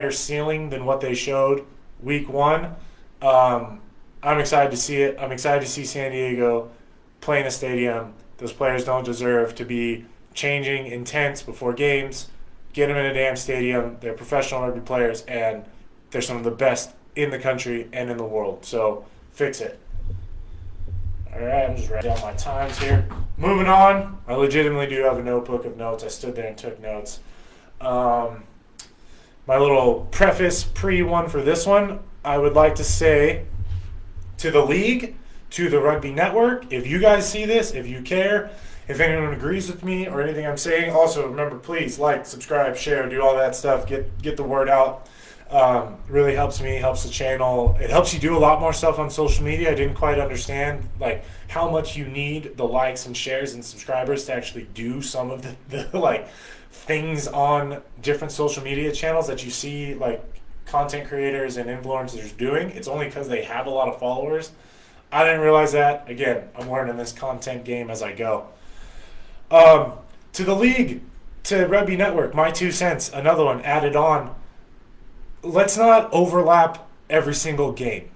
higher ceiling than what they showed week one. Um, I'm excited to see it. I'm excited to see San Diego play in a stadium. Those players don't deserve to be changing intents before games. Get them in a damn stadium. They're professional rugby players, and they're some of the best in the country and in the world. So fix it. All right, I'm just writing down my times here. Moving on, I legitimately do have a notebook of notes. I stood there and took notes. Um, my little preface pre-one for this one, I would like to say to the league, to the Rugby Network, if you guys see this, if you care, if anyone agrees with me or anything I'm saying, also remember, please like, subscribe, share, do all that stuff. Get the word out. Really helps me, helps the channel. It helps you do a lot more stuff on social media. I didn't quite understand like how much you need the likes and shares and subscribers to actually do some of the like things on different social media channels that you see like content creators and influencers doing. It's only because they have a lot of followers. I didn't realize that. Again, I'm learning this content game as I go. To the league, to Rugby Network, my 2 cents, another one added on. Let's not overlap every single game.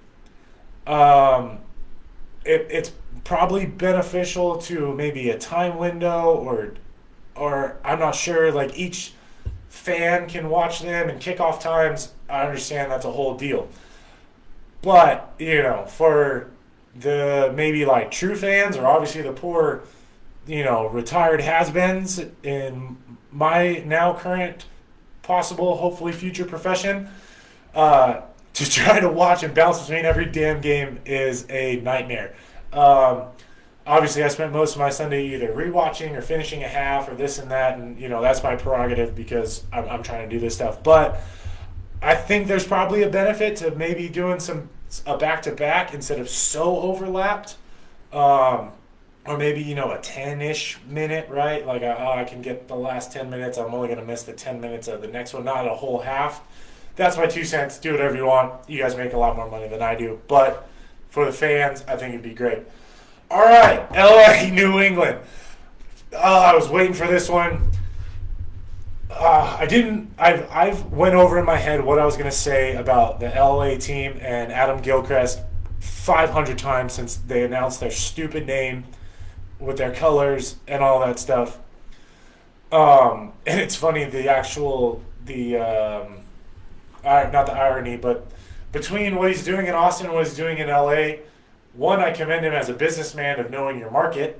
It's probably beneficial to maybe a time window or I'm not sure, like each fan can watch them and kickoff times. I understand that's a whole deal. But, for the maybe like true fans or obviously the poor, retired has-beens in my now current possible, hopefully future profession, to try to watch and bounce between every damn game is a nightmare. Obviously, I spent most of my Sunday either rewatching or finishing a half or this and that, and that's my prerogative because I'm trying to do this stuff. But I think there's probably a benefit to maybe doing a back-to-back instead of so overlapped. Or maybe, a 10-ish minute, right? Like, I can get the last 10 minutes. I'm only going to miss the 10 minutes of the next one, not a whole half. That's my 2 cents. Do whatever you want. You guys make a lot more money than I do. But for the fans, I think it'd be great. All right, LA, New England. I was waiting for this one. I've went over in my head what I was going to say about the LA team and Adam Gilchrist 500 times since they announced their stupid name with their colors and all that stuff. And it's funny, not the irony, but between what he's doing in Austin and what he's doing in LA, one, I commend him as a businessman of knowing your market,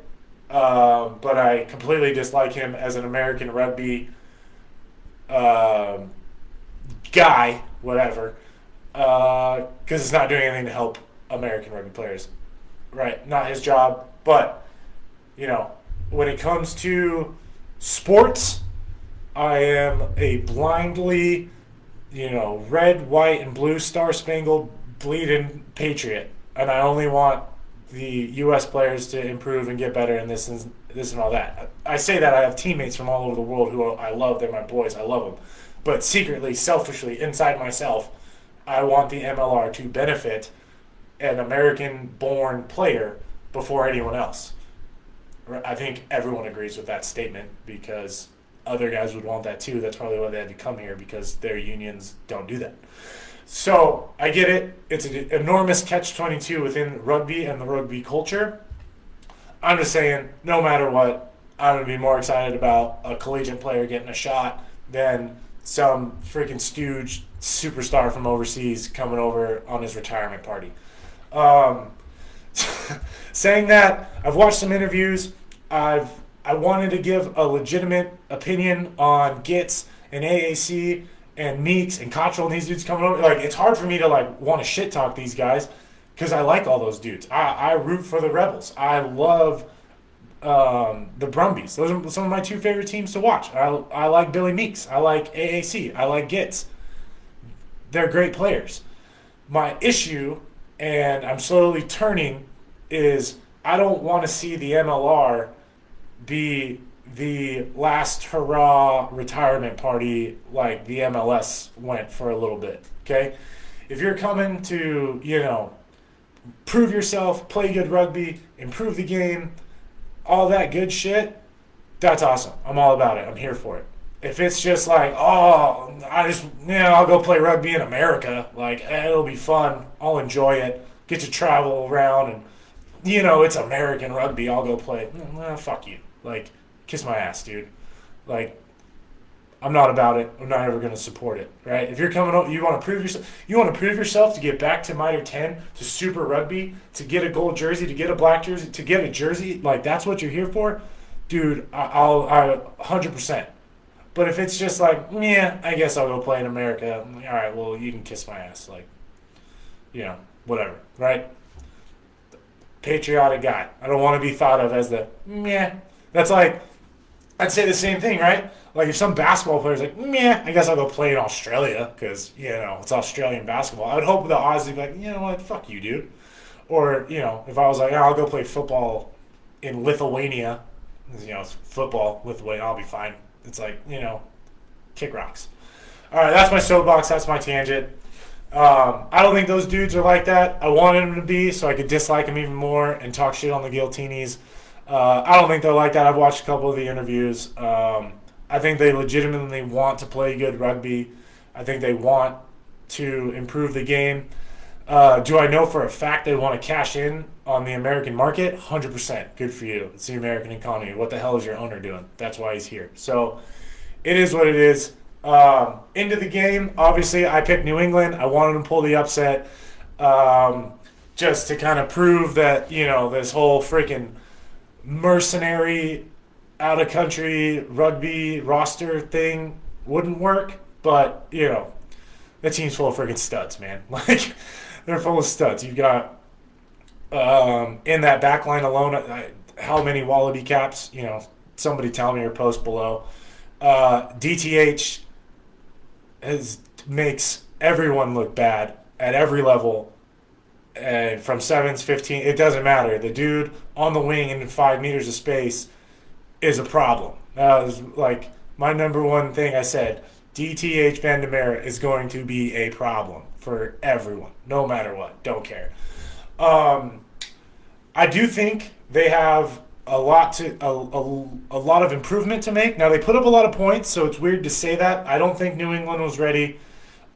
but I completely dislike him as an American rugby guy, whatever, because it's not doing anything to help American rugby players, right? Not his job, but when it comes to sports, I am a blindly, red, white, and blue star-spangled bleeding patriot, and I only want the U.S. players to improve and get better in this and all that. I say that I have teammates from all over the world who I love. They're my boys. I love them. But secretly, selfishly, inside myself, I want the MLR to benefit an American-born player before anyone else. I think everyone agrees with that statement because other guys would want that too. That's probably why they had to come here, because their unions don't do that. So I get it. It's an enormous catch-22 within rugby and the rugby culture. I'm just saying, no matter what, I'm going to be more excited about a collegiate player getting a shot than some freaking stooge superstar from overseas coming over on his retirement party. Saying that, I've watched some interviews. I wanted to give a legitimate opinion on Gitz and AAC and Meeks and Cottrell and these dudes coming over. Like, it's hard for me to want to shit talk these guys because I like all those dudes. I root for the Rebels. I love the Brumbies. Those are some of my two favorite teams to watch. I like Billy Meeks. I like AAC. I like Gitz. They're great players. My issue, and I'm slowly turning, is I don't want to see the MLR be the last hurrah retirement party like the MLS went for a little bit, okay? If you're coming to, prove yourself, play good rugby, improve the game, all that good shit, that's awesome. I'm all about it. I'm here for it. if it's just like, oh, I'll go play rugby in America. Like, it'll be fun. I'll enjoy it. Get to travel around and, it's American rugby. I'll go play. Fuck you. Like, kiss my ass, dude. Like, I'm not about it. I'm not ever going to support it, right? If you're coming up, you want to prove yourself. You want to prove yourself to get back to Mitre 10, to Super Rugby, to get a gold jersey, to get a black jersey, to get a jersey. Like, that's what you're here for, dude. I'll 100%. But if it's just like, yeah, I guess I'll go play in America. I'm like, all right, well, you can kiss my ass. Like, whatever, right? Patriotic guy. I don't want to be thought of as the, meh. That's like, I'd say the same thing, right? Like if some basketball player's like, meh, I guess I'll go play in Australia because, it's Australian basketball. I would hope the odds would be like, you know what, fuck you, dude. Or, if I was like, I'll go play football in Lithuania, it's football, Lithuania, I'll be fine. It's like, kick rocks. All right, that's my soapbox. That's my tangent. I don't think those dudes are like that. I wanted them to be so I could dislike them even more and talk shit on the Giltinis. I don't think they're like that. I've watched a couple of the interviews. I think they legitimately want to play good rugby. I think they want to improve the game. Do I know for a fact they want to cash in on the American market? 100%. Good for you. It's the American economy. What the hell is your owner doing? That's why he's here. So it is what it is. Into the game, obviously, I picked New England. I wanted to pull the upset just to kind of prove that, this whole freaking mercenary out-of-country rugby roster thing wouldn't work. But, that team's full of freaking studs, man. Like, they're full of studs. You've got, in that back line alone, how many Wallaby caps? Somebody tell me or post below. DTH makes everyone look bad at every level. And from 7s, 15, it doesn't matter. The dude on the wing in 5 meters of space is a problem. That was like my number one thing I said. DTH Van der Merwe is going to be a problem for everyone, no matter what. Don't care. I do think they have a lot of improvement to make. Now they put up a lot of points, so it's weird to say that. I don't think New England was ready.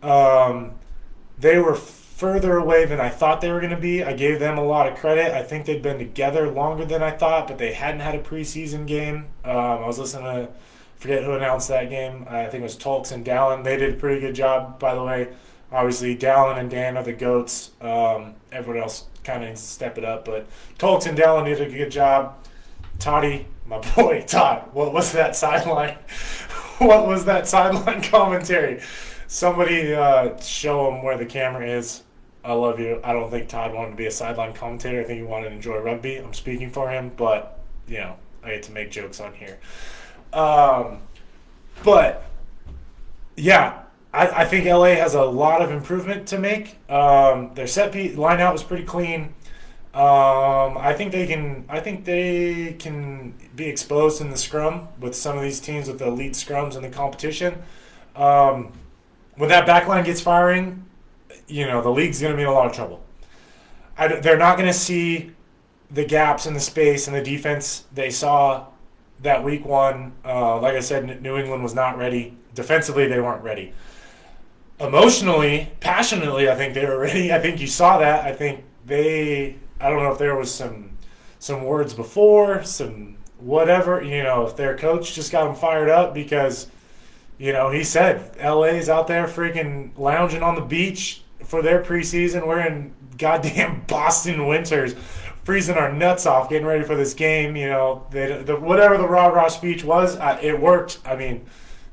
They were further away than I thought they were going to be. I gave them a lot of credit. I think they'd been together longer than I thought, but they hadn't had a preseason game. I was listening to, forget who announced that game. I think it was Tolks and Dallin. They did a pretty good job, by the way. Obviously, Dallin and Dan are the GOATs. Everyone else kind of needs to step it up, but Tolks and Dallin did a good job. Toddy, my boy, Todd, what was that sideline? What was that sideline commentary? Somebody show him where the camera is. I love you. I don't think Todd wanted to be a sideline commentator. I think he wanted to enjoy rugby. I'm speaking for him, but, I get to make jokes on here. But, yeah, I think LA has a lot of improvement to make. Their set piece line out was pretty clean. I think they can be exposed in the scrum with some of these teams with the elite scrums in the competition. When that back line gets firing, the league's going to be in a lot of trouble. They're not going to see the gaps in the space and the defense they saw that week 1. Like I said, New England was not ready. Defensively, they weren't ready. Emotionally, passionately, I think they were ready. I think you saw that. I think I don't know if there was some words before, some whatever, if their coach just got them fired up because, he said LA's out there freaking lounging on the beach for their preseason. We're in goddamn Boston winters, freezing our nuts off, getting ready for this game. Whatever the rah-rah speech was, it worked. I mean,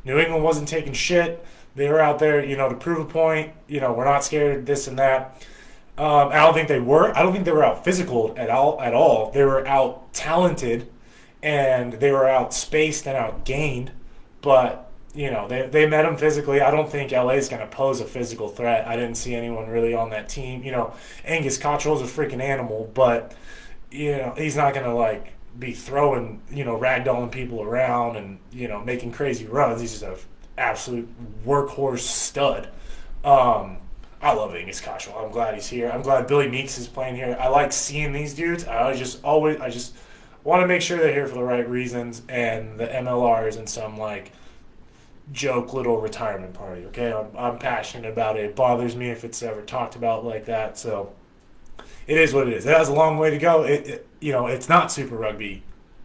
New England wasn't taking shit. They were out there, to prove a point. We're not scared, this and that. I don't think they were. I don't think they were out physical at all. They were out talented, and they were out spaced and out gained. But they met them physically. I don't think LA is going to pose a physical threat. I didn't see anyone really on that team. Angus Cottrell's a freaking animal, but he's not going to be throwing ragdolling people around and making crazy runs. He's just an absolute workhorse stud. I love Angus Cottrell. I'm glad he's here. I'm glad Billy Meeks is playing here. I like seeing these dudes. I just want to make sure they're here for the right reasons, and the MLRs and some joke little retirement party. Okay, I'm passionate about it. It bothers me if it's ever talked about like that. So it is what it is. It has a long way to go. It's not Super Rugby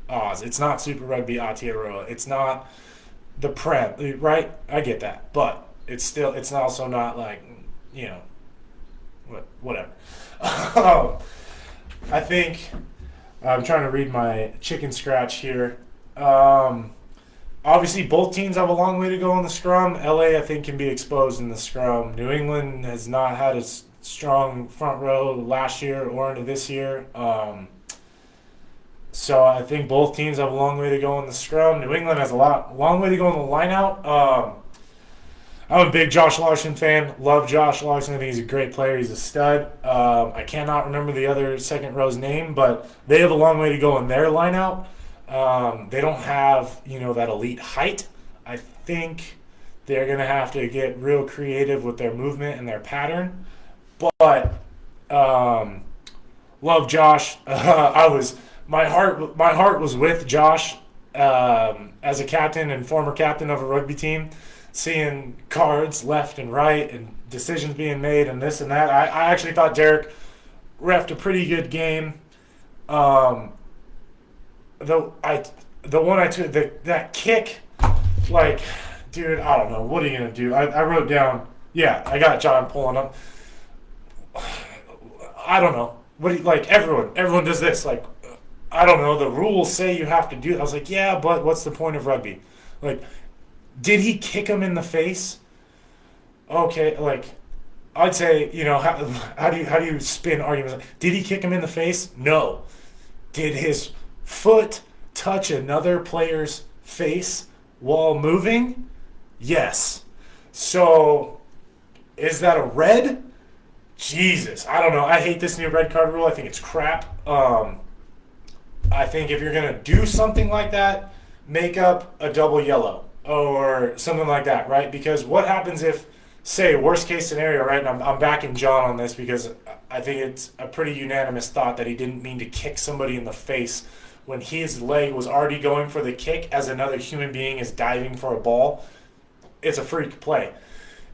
Oz. It's not Super Rugby Aotearoa. It's not the Prem, right? I get that, but it's also not like, whatever. I think I'm trying to read my chicken scratch here. Obviously, both teams have a long way to go in the scrum. LA, I think, can be exposed in the scrum. New England has not had a strong front row last year or into this year. So I think both teams have a long way to go in the scrum. New England has a long way to go in the line-out. I'm a big Josh Larson fan. Love Josh Larson. I think he's a great player. He's a stud. I cannot remember the other second row's name, but they have a long way to go in their line-out. They don't have, that elite height. I think they're going to have to get real creative with their movement and their pattern. But love Josh. My heart was with Josh as a captain and former captain of a rugby team, seeing cards left and right and decisions being made and this and that. I actually thought Derek refed a pretty good game. The one I took, that kick, like, dude, I don't know. What are you going to do? I wrote down, I got John pulling up. I don't know. Everyone does this. Like, I don't know. The rules say you have to do it. I was like, yeah, but what's the point of rugby? Like, did he kick him in the face? Okay, like, I'd say, how do you spin arguments? Did he kick him in the face? No. Did his foot touch another player's face while moving? Yes. So, is that a red? Jesus, I don't know. I hate this new red card rule. I think it's crap. I think if you're going to do something like that, make up a double yellow or something like that, right? Because what happens if, say, worst case scenario, right? And I'm backing John on this because I think it's a pretty unanimous thought that he didn't mean to kick somebody in the face when his leg was already going for the kick as another human being is diving for a ball. It's a freak play.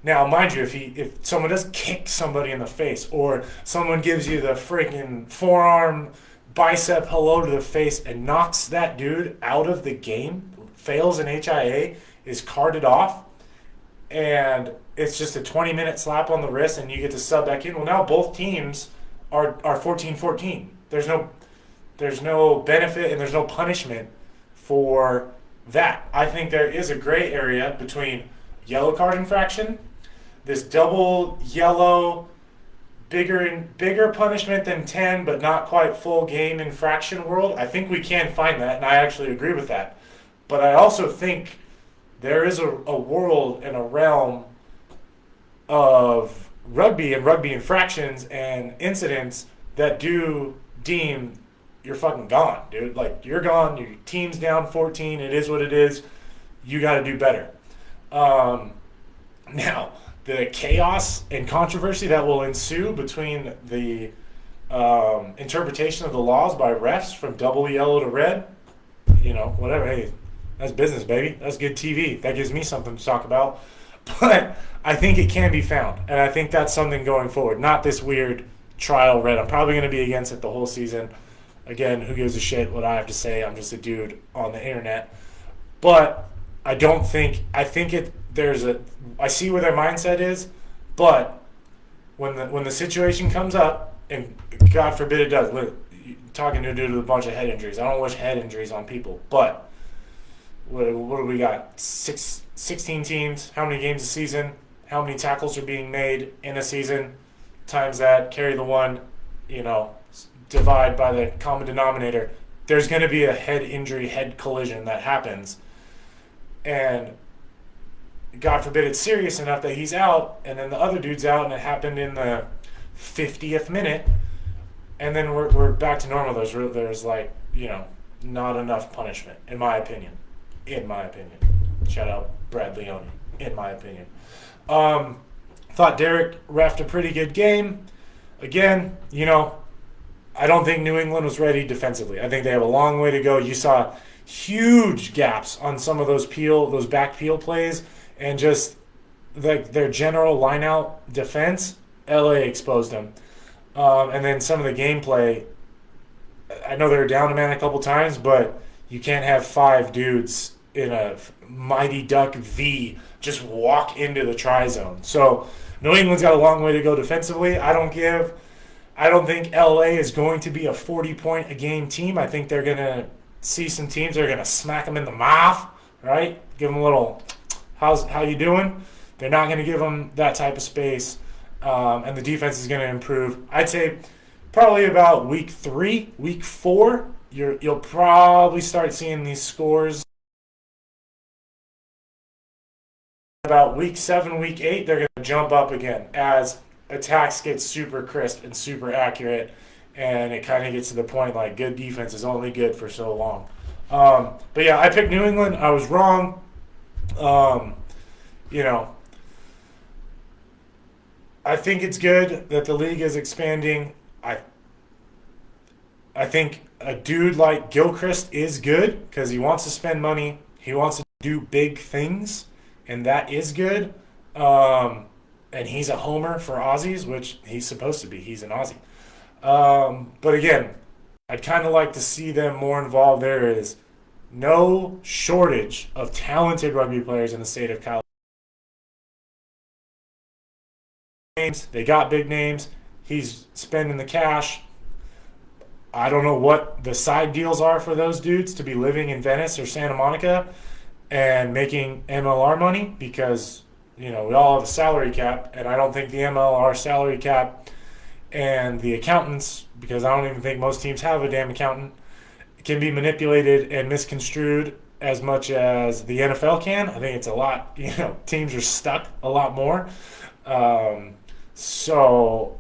Now, mind you, if someone does kick somebody in the face or someone gives you the freaking forearm bicep hello to the face and knocks that dude out of the game, fails an HIA, is carded off, and it's just a 20-minute slap on the wrist and you get to sub back in. Well, now both teams are 14-14. There's no benefit and there's no punishment for that. I think there is a gray area between yellow card infraction, this double yellow, bigger punishment than 10 but not quite full game infraction world. I think we can find that, and I actually agree with that. But I also think there is a world and a realm of rugby and rugby infractions and incidents that do deem you're fucking gone, dude. Like, you're gone, your team's down 14, it is what it is, you got to do better. Now, the chaos and controversy that will ensue between the interpretation of the laws by refs from double yellow to red, whatever. Hey, that's business, baby. That's good TV. That gives me something to talk about. But I think it can be found, and I think that's something going forward. Not this weird trial red. I'm probably going to be against it the whole season. Again, who gives a shit what I have to say? I'm just a dude on the internet. But I see where their mindset is, but when the situation comes up, and God forbid it does, look, talking to a dude with a bunch of head injuries. I don't wish head injuries on people, but what do we got? 16 teams. How many games a season? How many tackles are being made in a season? Times that, carry the one, divide by the common denominator. There's going to be a head injury, head collision that happens. And God forbid it's serious enough that he's out, and then the other dude's out, and it happened in the 50th minute, and then we're back to normal. There's not enough punishment, in my opinion. Shout out Brad Leone, in my opinion. Thought Derek refed a pretty good game. Again, I don't think New England was ready defensively. I think they have a long way to go. You saw huge gaps on some of those back peel plays and just like their general lineout defense, LA exposed them. And then some of the gameplay, I know they were down a man a couple times, but you can't have five dudes in a Mighty Duck V just walk into the try zone. So New England's got a long way to go defensively. I don't think LA is going to be a 40-point a game team. I think they're going to see some teams that are going to smack them in the mouth, right? Give them a little, how you doing? They're not going to give them that type of space, and the defense is going to improve. I'd say probably about week 3, week 4, you'll probably start seeing these scores. About week 7, week 8, they're going to jump up again as attacks get super crisp and super accurate, and it kind of gets to the point like good defense is only good for so long. But yeah, I picked New England. I was wrong. You know, I think it's good that the league is expanding. I think a dude like Gilchrist is good because he wants to spend money. He wants to do big things, and that is good. And he's a homer for Aussies, which he's supposed to be. He's an Aussie. But again, I'd kind of like to see them more involved. There is no shortage of talented rugby players in the state of California. They got big names. He's spending the cash. I don't know what the side deals are for those dudes to be living in Venice or Santa Monica and making MLR money because, we all have a salary cap, and I don't think the MLR salary cap and the accountants, because I don't even think most teams have a damn accountant, can be manipulated and misconstrued as much as the NFL can. I think it's a lot, teams are stuck a lot more. So